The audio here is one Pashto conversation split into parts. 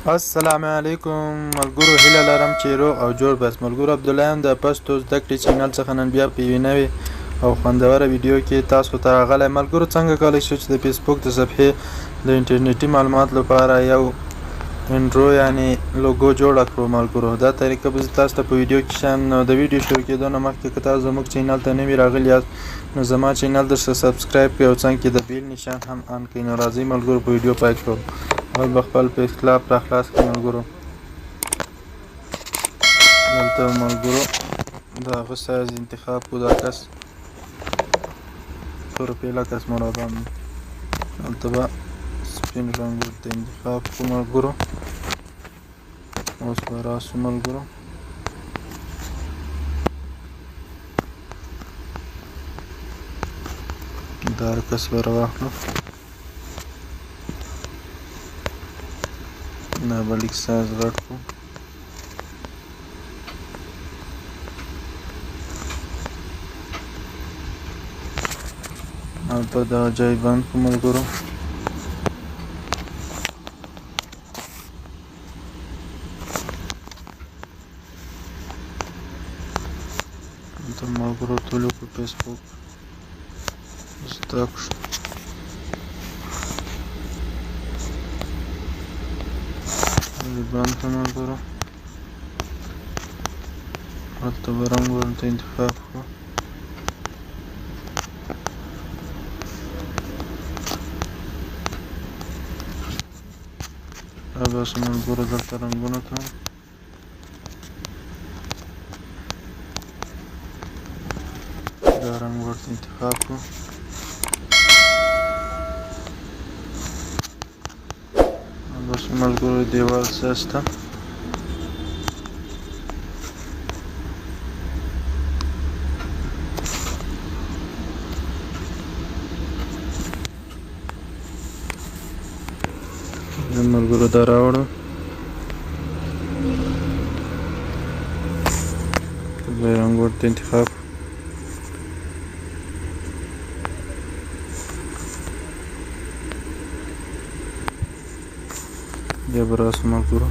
السلام علیکم ملګرو، هیله لرم چې روغ او جوړ بس. ملګرو عبدالله یم د پښتو زده کړې چینل څخه نن بیا په یوې نوې او خوندوره ویډیو کې تاسو ته راغلی. ملګرو څنګه کولی شو چې د فسبوک د صفحې د انټرنیټي معلومات لپاره یو انټرو یعنې لوګو جوړه کړو. ملګرو دا طریقه به زه تاسو ته په ویډیو کې ښیم. نو د ویډیو شروع کېدو نه مخکې که تاسو زموږ چینل ته نوي راغلي یاست نو زما چینل درسره سبسګرائب کړئ او څنګ کې د بیل نشان هم آن کړئ. نو راځئ ملګرو په ویډیو پیل کړو. اول به خپل پیسکلاپ را خلاص کړئ ملګرو. دلته ملګرو د هغه سایز انتخاب کړو. دا کس پروفیله کس مرادان دی. دلته به سپین رنګ ورته انتخاب کړو ملګرو. اوس به راسو ملګرو دا کس به راواخلو. دا به لږ سایز غټ کړو. او په دغه ځای بند کړو ملګرو. دلته ملګرو ټولو په فیسبوک زده کړو. بند کړو ملګرو. هلته به رنګ ورته انتخاب کړو. بس ملګرو دلته رنګونه ته دا رنګ ورته انتخاب کړو. بس ملګرو دیوال سایز ته ملګرو دا راوړو. بیا رنګ ورته انتخاب بیا به راسو ملګرو.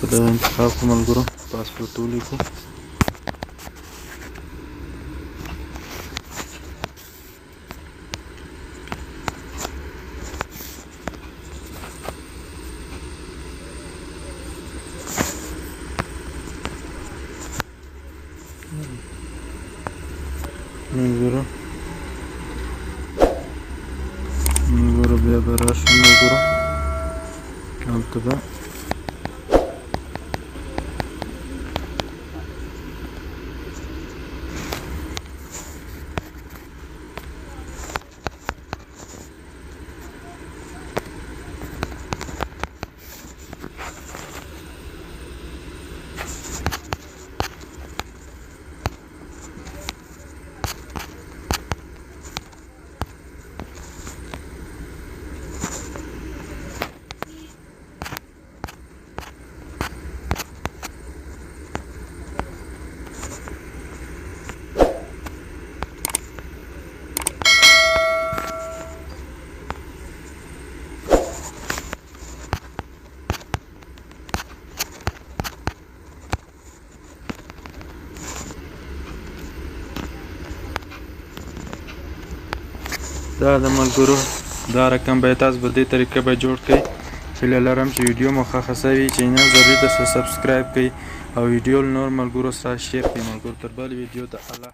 په دغه انتخاب کړو ملګرو. پاسپورټ ولیکو. ملګرو بیا به راشو ملګرو. هلته به دا د ملګرو دا رقم به تاسو په دې طریقه به جوړ کړئ. هیله لرم چې ویډیو مو خوښه شوي. چینل ضروري ده سبسګرایب کړئ او ویډیو نور ملګرو سره شیر کړئ. ملګرو تر بلې ویډیو ته الله